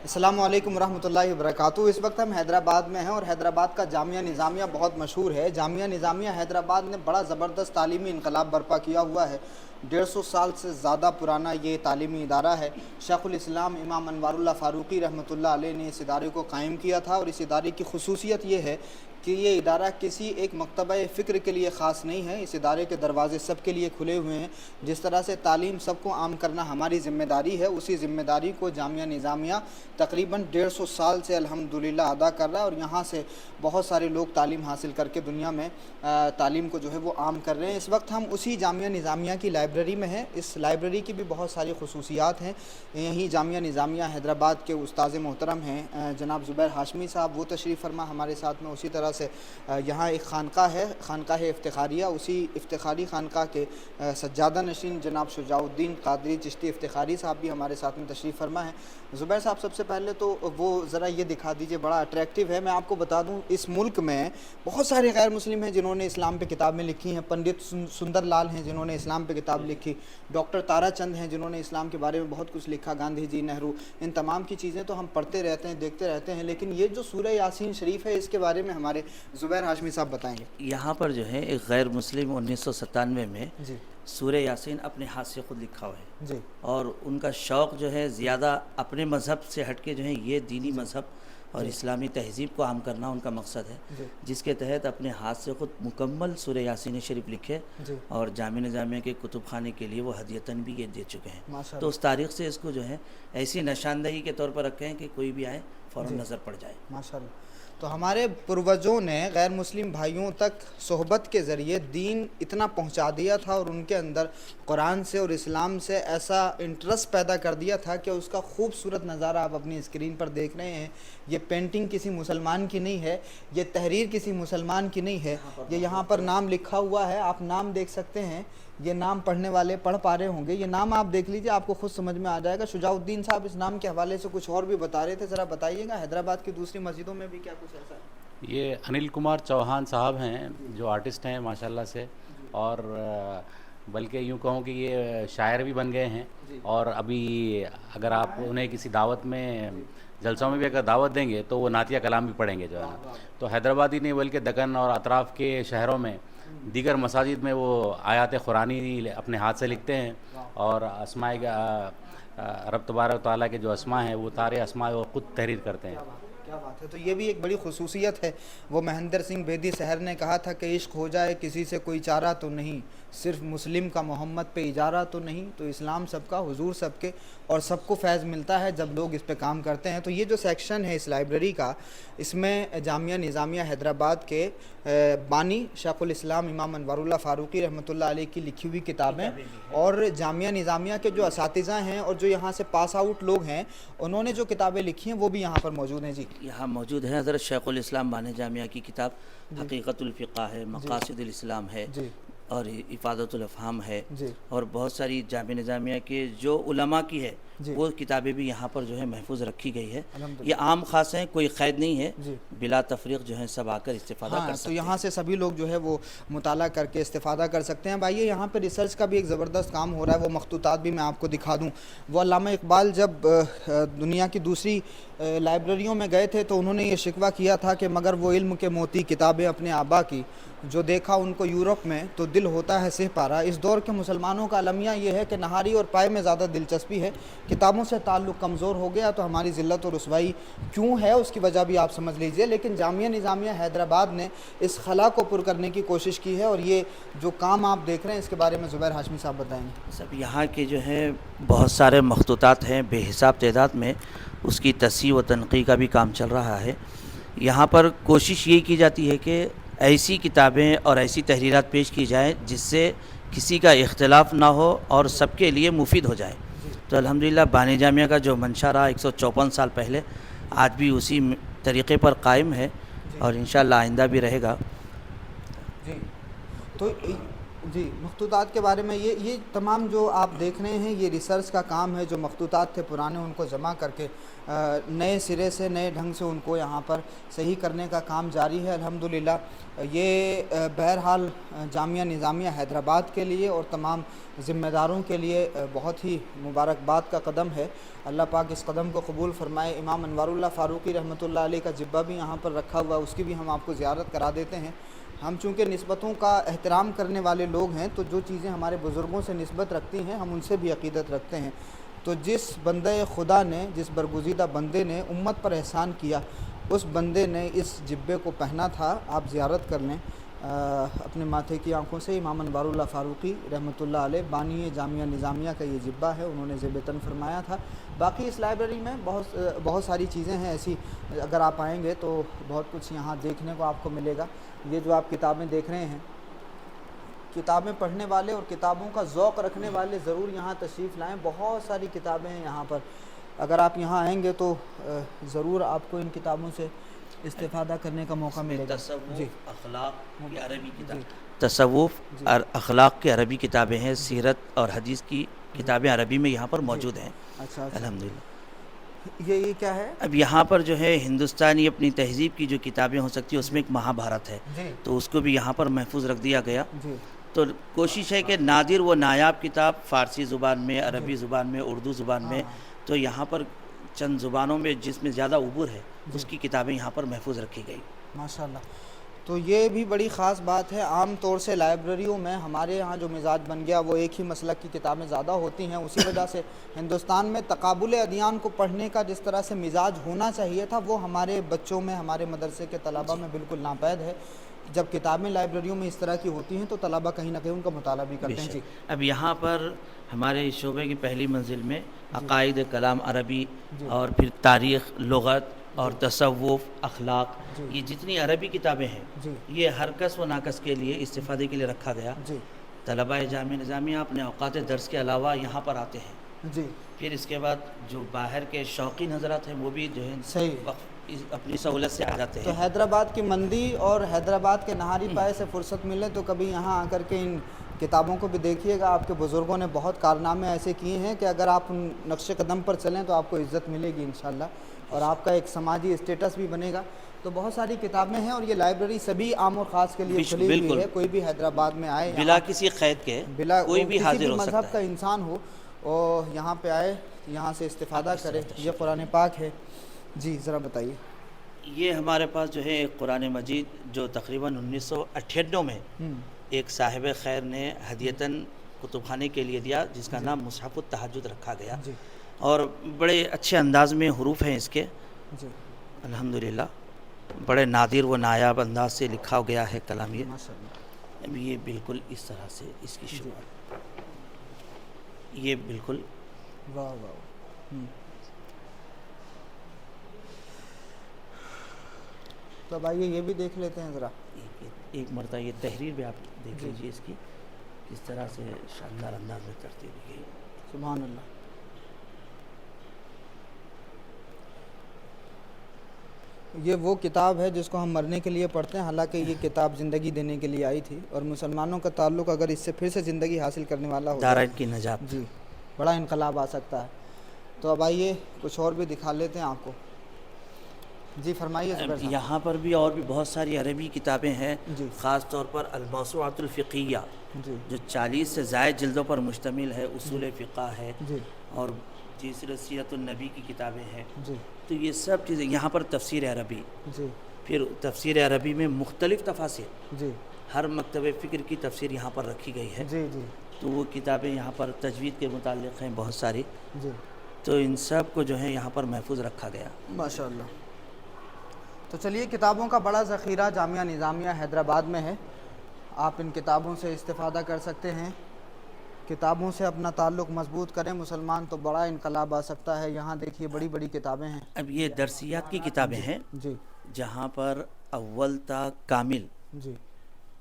السلام علیکم ورحمۃ اللہ وبرکاتہ۔ اس وقت ہم حیدرآباد میں ہیں اور حیدرآباد کا جامعہ نظامیہ بہت مشہور ہے۔ جامعہ نظامیہ حیدرآباد نے بڑا زبردست تعلیمی انقلاب برپا کیا ہوا ہے۔ 150 سال سے زیادہ پرانا یہ تعلیمی ادارہ ہے۔ شیخ الاسلام امام انوار اللہ فاروقی رحمۃ اللہ علیہ نے اس ادارے کو قائم کیا تھا، اور اس ادارے کی خصوصیت یہ ہے کہ یہ ادارہ کسی ایک مکتبہ فکر کے لیے خاص نہیں ہے۔ اس ادارے کے دروازے سب کے لیے کھلے ہوئے ہیں۔ جس طرح سے تعلیم سب کو عام کرنا ہماری ذمہ داری ہے، اسی ذمہ داری کو جامعہ نظامیہ تقریباً 150 سال سے الحمدللہ ادا کر رہا ہے، اور یہاں سے بہت سارے لوگ تعلیم حاصل کر کے دنیا میں تعلیم کو جو ہے وہ عام کر رہے ہیں۔ اس وقت ہم اسی جامعہ نظامیہ کی لائبریری میں ہیں۔ اس لائبریری کی بھی بہت ساری خصوصیات ہیں۔ یہیں جامعہ نظامیہ حیدرآباد کے استاذ محترم ہیں جناب زبیر ہاشمی صاحب، وہ تشریف فرما ہمارے ساتھ میں۔ اسی طرح سے یہاں ایک خانقاہ ہے، خانقاہ افتخاریہ، اسی افتخاری خانقاہ کے سجادہ نشین جناب شجاع الدین قادری چشتی افتخاری صاحب بھی ہمارے ساتھ میں تشریف فرما ہے۔ زبیر صاحب، سب سے پہلے تو وہ ذرا یہ دکھا دیجئے، بڑا اٹریکٹیو ہے۔ میں آپ کو بتا دوں، اس ملک میں بہت سارے غیر مسلم ہیں جنہوں نے اسلام پہ کتابیں لکھی ہیں۔ پنڈت سندر لال ہیں جنہوں نے اسلام پہ کتاب لکھی، ڈاکٹر تارا چند ہیں جنہوں نے اسلام کے بارے میں بہت کچھ لکھا، گاندھی جی، نہرو، ان تمام کی چیزیں تو ہم پڑھتے رہتے ہیں، دیکھتے رہتے ہیں، لیکن یہ جو سورہ یاسین شریف ہے، اس کے بارے میں ہمارے زبیر ہاشمی صاحب بتائیں گے۔ یہاں پر جو ہے ایک غیر مسلم 1997 میں جی سورہ یاسین اپنے ہاتھ سے خود لکھا ہوا ہے، جی اور ان کا شوق جو ہے زیادہ اپنے مذہب سے ہٹ کے جو ہے یہ دینی مذہب اور اسلامی تہذیب کو عام کرنا ان کا مقصد ہے، جی جس کے تحت اپنے ہاتھ سے خود مکمل سورہ یاسین شریف لکھے، جی اور جامعہ نظامیہ کے کتب خانے کے لیے وہ ہدیتاً بھی یہ دے چکے ہیں۔ ماشاء تو اللہ، اس تاریخ سے اس کو جو ہے ایسی نشاندہی کے طور پر رکھے ہیں کہ کوئی بھی آئے فوراً جی نظر پڑ جائے۔ ماشاء اللہ۔ تو ہمارے پروجوں نے غیر مسلم بھائیوں تک صحبت کے ذریعے دین اتنا پہنچا دیا تھا، اور ان کے اندر قرآن سے اور اسلام سے ایسا انٹرسٹ پیدا کر دیا تھا کہ اس کا خوبصورت نظارہ آپ اپنی اسکرین پر دیکھ رہے ہیں۔ یہ پینٹنگ کسی مسلمان کی نہیں ہے، یہ تحریر کسی مسلمان کی نہیں ہے، یہ یہاں پر نام لکھا ہوا ہے، آپ نام دیکھ سکتے ہیں۔ یہ نام پڑھنے والے پڑھ پا رہے ہوں گے، یہ نام آپ دیکھ لیجئے، آپ کو خود سمجھ میں آ جائے گا۔ شجاع الدین صاحب اس نام کے حوالے سے کچھ اور بھی بتا رہے تھے، ذرا بتائیے گا۔ حیدرآباد کی دوسری مسجدوں میں بھی کیا کچھ ایسا ہے؟ یہ انل کمار چوہان صاحب ہیں جو آرٹسٹ ہیں ماشاءاللہ سے، اور بلکہ یوں کہوں کہ یہ شاعر بھی بن گئے ہیں، اور ابھی اگر آپ انہیں کسی دعوت میں، جلسوں میں بھی اگر دعوت دیں گے تو وہ نعتیہ کلام بھی پڑھیں گے جو ہے نا۔ تو حیدرآباد ہی نہیں بلکہ دکن اور اطراف کے شہروں میں دیگر مساجد میں وہ آیات قرآنی اپنے ہاتھ سے لکھتے ہیں، اور اسماء رب تبارک و تعالیٰ کے جو اسماء ہیں وہ سارے اسماء وہ خود تحریر کرتے ہیں۔ کیا بات ہے! تو یہ بھی ایک بڑی خصوصیت ہے۔ وہ مہندر سنگھ بیدی سحر نے کہا تھا کہ عشق ہو جائے کسی سے کوئی چارہ تو نہیں، صرف مسلم کا محمد پہ اجارہ تو نہیں۔ تو اسلام سب کا، حضور سب کے، اور سب کو فیض ملتا ہے جب لوگ اس پہ کام کرتے ہیں۔ تو یہ جو سیکشن ہے اس لائبریری کا، اس میں جامعہ نظامیہ حیدرآباد کے بانی شیخ الاسلام امام انوار اللہ فاروقی رحمۃ اللہ علیہ کی لکھی ہوئی کتابیں، اور جامعہ نظامیہ کے جو اساتذہ ہیں اور جو یہاں سے پاس آؤٹ لوگ ہیں، انہوں نے جو کتابیں لکھی ہیں وہ بھی یہاں پر موجود ہیں۔ جی یہاں موجود ہے حضرت شیخ الاسلام بانی جامعہ کی کتاب حقیقت الفقہ ہے، مقاصد الاسلام ہے، جی اور افادۃ الافہام ہے، جی اور بہت ساری جامعہ نظامیہ کے جو علماء کی ہے جی وہ کتابیں بھی یہاں پر جو ہے محفوظ رکھی گئی ہے۔ الحمدللہ۔ یہ عام خاص ہیں، کوئی قید نہیں ہے، جی بلا تفریق جو ہے سب آ کر استفادہ کر تو سکتے یہاں ہیں۔ سے سبھی لوگ جو ہے وہ مطالعہ کر کے استفادہ کر سکتے ہیں۔ بھائی یہاں پہ ریسرچ کا بھی ایک زبردست کام ہو رہا ہے، وہ مخطوطات بھی میں آپ کو دکھا دوں۔ وہ علامہ اقبال جب دنیا کی دوسری لائبریریوں میں گئے تھے تو انہوں نے یہ شکوہ کیا تھا کہ مگر وہ علم کے موتی کتابیں اپنے آبا کی، جو دیکھا ان کو یورپ میں تو دل ہوتا ہے سہ پارا۔ اس دور کے مسلمانوں کا المیہ یہ ہے کہ نہاری اور پائے میں زیادہ دلچسپی ہے، کتابوں سے تعلق کمزور ہو گیا تو ہماری ذلت اور رسوائی کیوں ہے، اس کی وجہ بھی آپ سمجھ لیجئے۔ لیکن جامعہ نظامیہ حیدرآباد نے اس خلا کو پر کرنے کی کوشش کی ہے، اور یہ جو کام آپ دیکھ رہے ہیں اس کے بارے میں زبیر ہاشمی صاحب بتائیں گے۔ سب یہاں کے جو ہے بہت سارے مخطوطات ہیں، بے حساب تعداد میں، اس کی تصحیح و تنقیح کا بھی کام چل رہا ہے۔ یہاں پر کوشش یہ کی جاتی ہے کہ ایسی کتابیں اور ایسی تحریرات پیش کی جائیں جس سے کسی کا اختلاف نہ ہو اور سب کے لیے مفید ہو جائے۔ تو الحمدللہ بانی جامعہ کا جو منشا رہا 154 سال پہلے، آج بھی اسی طریقے پر قائم ہے، اور انشاءاللہ آئندہ بھی رہے گا۔ جی تو جی مخطوطات کے بارے میں یہ تمام جو آپ دیکھ رہے ہیں یہ ریسرچ کا کام ہے. جو مخطوطات تھے پرانے ان کو جمع کر کے نئے سرے سے نئے ڈھنگ سے ان کو یہاں پر صحیح کرنے کا کام جاری ہے الحمدللہ. یہ بہرحال جامعہ نظامیہ حیدرآباد کے لیے اور تمام ذمہ داروں کے لیے بہت ہی مبارکباد کا قدم ہے. اللہ پاک اس قدم کو قبول فرمائے. امام انوار اللہ فاروقی رحمۃ اللہ علیہ کا جبہ بھی یہاں پر رکھا ہوا ہے, اس کی بھی ہم آپ کو زیارت کرا دیتے ہیں. ہم چونکہ نسبتوں کا احترام کرنے والے لوگ ہیں تو جو چیزیں ہمارے بزرگوں سے نسبت رکھتی ہیں ہم ان سے بھی عقیدت رکھتے ہیں. تو جس بندہ خدا نے, جس برگزیدہ بندے نے امت پر احسان کیا, اس بندے نے اس جبے کو پہنا تھا. آپ زیارت کر لیں اپنے ماتھے کی آنکھوں سے. امام انوار اللہ فاروقی رحمۃ اللہ علیہ بانی جامعہ نظامیہ کا یہ جبہ ہے, انہوں نے زیب تن فرمایا تھا. باقی اس لائبریری میں بہت ساری چیزیں ہیں ایسی, اگر آپ آئیں گے تو بہت کچھ یہاں دیکھنے کو آپ کو ملے گا. یہ جو آپ کتابیں دیکھ رہے ہیں, کتابیں پڑھنے والے اور کتابوں کا ذوق رکھنے والے ضرور یہاں تشریف لائیں. بہت ساری کتابیں ہیں یہاں پر, اگر آپ یہاں آئیں گے تو ضرور آپ کو ان کتابوں سے استفادہ کرنے کا موقع ملے گا. تصوف اخلاق کی عربی کتاب, تصوف اور اخلاق کی عربی کتابیں ہیں. سیرت اور حدیث کی کتابیں عربی میں یہاں پر موجود ہیں اچھا الحمدللہ. یہ کیا ہے؟ اب یہاں پر جو ہے ہندوستانی اپنی تہذیب کی جو کتابیں ہو سکتی ہیں اس میں ایک مہا بھارت ہے, تو اس کو بھی یہاں پر محفوظ رکھ دیا گیا. تو کوشش ہے کہ نادر و نایاب کتاب فارسی زبان میں, عربی زبان میں, اردو زبان میں, تو یہاں پر چند زبانوں میں جس میں زیادہ عبور ہے اس کی کتابیں یہاں پر محفوظ رکھی گئی. ماشاءاللہ. تو یہ بھی بڑی خاص بات ہے. عام طور سے لائبریریوں میں ہمارے ہاں جو مزاج بن گیا وہ ایک ہی مسلک کی کتابیں زیادہ ہوتی ہیں. اسی وجہ سے ہندوستان میں تقابل ادیان کو پڑھنے کا جس طرح سے مزاج ہونا چاہیے تھا وہ ہمارے بچوں میں, ہمارے مدرسے کے طلباء میں بالکل ناپید ہے. جب کتابیں لائبریریوں میں اس طرح کی ہوتی ہیں تو طلباء کہیں نہ کہیں ان کا مطالعہ بھی کرتے ہیں. جی اب یہاں پر ہمارے شعبے کی پہلی منزل میں عقائد کلام عربی اور پھر تاریخ, لغت اور تصوف, اخلاق, یہ جتنی عربی کتابیں ہیں یہ ہر کس و ناکس کے لیے استفادے کے لیے رکھا گیا. طلباء جامعہ نظامیہ اپنے اوقات درس کے علاوہ یہاں پر آتے ہیں. پھر اس کے بعد جو باہر کے شوقین حضرات ہیں وہ بھی جو ہے اپنی سہولت سے آ جاتے ہیں. تو حیدرآباد کی مندی اور حیدرآباد کے نہاری پائے سے فرصت ملے تو کبھی یہاں آ کر کے ان کتابوں کو بھی دیکھیے گا. آپ کے بزرگوں نے بہت کارنامے ایسے کیے ہیں کہ اگر آپ ان نقش قدم پر چلیں تو آپ کو عزت ملے گی انشاءاللہ, اور آپ کا ایک سماجی اسٹیٹس بھی بنے گا. تو بہت ساری کتابیں ہیں اور یہ لائبریری سبھی عام اور خاص کے لیے کھلی ہوئی ہے. کوئی بھی حیدرآباد میں آئے بلا کسی قید کے, کوئی بھی حاضر ہو سکتا ہے, مذہب کا انسان ہو اور یہاں پہ آئے, یہاں سے استفادہ کرے. یہ قرآن پاک ہے. جی ذرا بتائیے. یہ ہمارے پاس جو ہے ایک قرآن مجید جو تقریباً 1998 میں ایک صاحب خیر نے ہدیتاً کتب خانے کے لیے دیا, جس کا نام مصحف التہجد رکھا گیا, اور بڑے اچھے انداز میں حروف ہیں اس کے الحمدللہ. بڑے نادر و نایاب انداز سے لکھا گیا ہے کلام. یہ بالکل اس طرح سے اس کی شروعات, یہ بالکل واہ واہ. تو اب آئیے یہ بھی دیکھ لیتے ہیں ذرا. ایک مرتبہ یہ تحریر بھی آپ دیکھ لیجیے اس کی, کس طرح سے شاندار انداز میں ترتیب کی گئی. سبحان اللہ. یہ وہ کتاب ہے جس کو ہم مرنے کے لیے پڑھتے ہیں, حالانکہ یہ کتاب زندگی دینے کے لیے آئی تھی, اور مسلمانوں کا تعلق اگر اس سے پھر سے زندگی حاصل کرنے والا ہو دارین کی نجات, جی بڑا انقلاب آ سکتا ہے. تو اب آئیے کچھ اور بھی دکھا لیتے ہیں آپ کو. جی فرمائیے. یہاں پر بھی اور بھی بہت ساری عربی کتابیں ہیں, خاص طور پر الموسوعۃ الفقیہ جو 40 سے زائد جلدوں پر مشتمل ہے. اصول فقہ ہے, اور تیسری سیرت النبی کی کتابیں ہیں. تو یہ سب چیزیں یہاں پر. تفسیر عربی, پھر تفسیر عربی میں مختلف تفاسیر, ہر مکتب فکر کی تفسیر یہاں پر رکھی گئی ہے. تو وہ کتابیں یہاں پر تجوید کے متعلق ہیں بہت ساری. تو ان سب کو جو ہے یہاں پر محفوظ رکھا گیا. ماشاءاللہ. تو چلیے, کتابوں کا بڑا ذخیرہ جامعہ نظامیہ حیدرآباد میں ہے. آپ ان کتابوں سے استفادہ کر سکتے ہیں. کتابوں سے اپنا تعلق مضبوط کریں مسلمان, تو بڑا انقلاب آ سکتا ہے. یہاں دیکھیے بڑی بڑی کتابیں ہیں. اب یہ درسیات کی کتابیں ہیں جہاں پر اول تا کامل,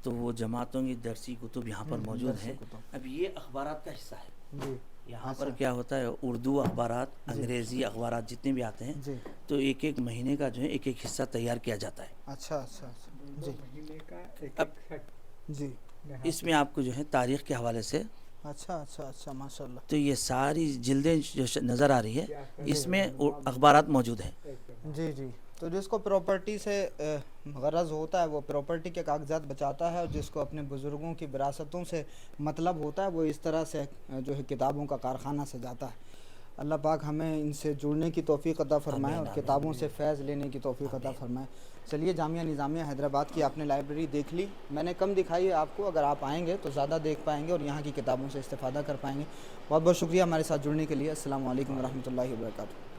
تو وہ جماعتوں کی درسی کتب یہاں پر موجود ہیں. اب یہ اخبارات کا حصہ ہے. یہاں پر کیا ہوتا ہے, اردو اخبارات, انگریزی اخبارات جتنے بھی آتے ہیں, تو ایک ایک مہینے کا جو ہے ایک ایک حصہ تیار کیا جاتا ہے. اچھا. اس میں آپ کو جو ہے تاریخ کے حوالے سے اچھا اچھا اچھا ماشاء اللہ. تو یہ ساری جلدیں جو نظر آ رہی ہے اس میں اخبارات موجود ہیں. جی جی. تو جس کو پراپرٹی سے غرض ہوتا ہے وہ پراپرٹی کے کاغذات بچاتا ہے، اور جس کو اپنے بزرگوں کی وراثتوں سے مطلب ہوتا ہے وہ اس طرح سے جو ہے کتابوں کا کارخانہ سے جاتا ہے. اللہ پاک ہمیں ان سے جڑنے کی توفیق عطا فرمائے اور کتابوں سے فیض لینے کی توفیق عطا فرمائے. چلیے، جامعہ نظامیہ حیدرآباد کی آپ نے لائبریری دیکھ لی، میں نے کم دکھائی ہے آپ کو، اگر آپ آئیں گے تو زیادہ دیکھ پائیں گے اور یہاں کی کتابوں سے استفادہ کر پائیں گے. بہت بہت شکریہ ہمارے ساتھ جڑنے کے لیے. السلام علیکم ورحمۃ اللہ وبرکاتہ.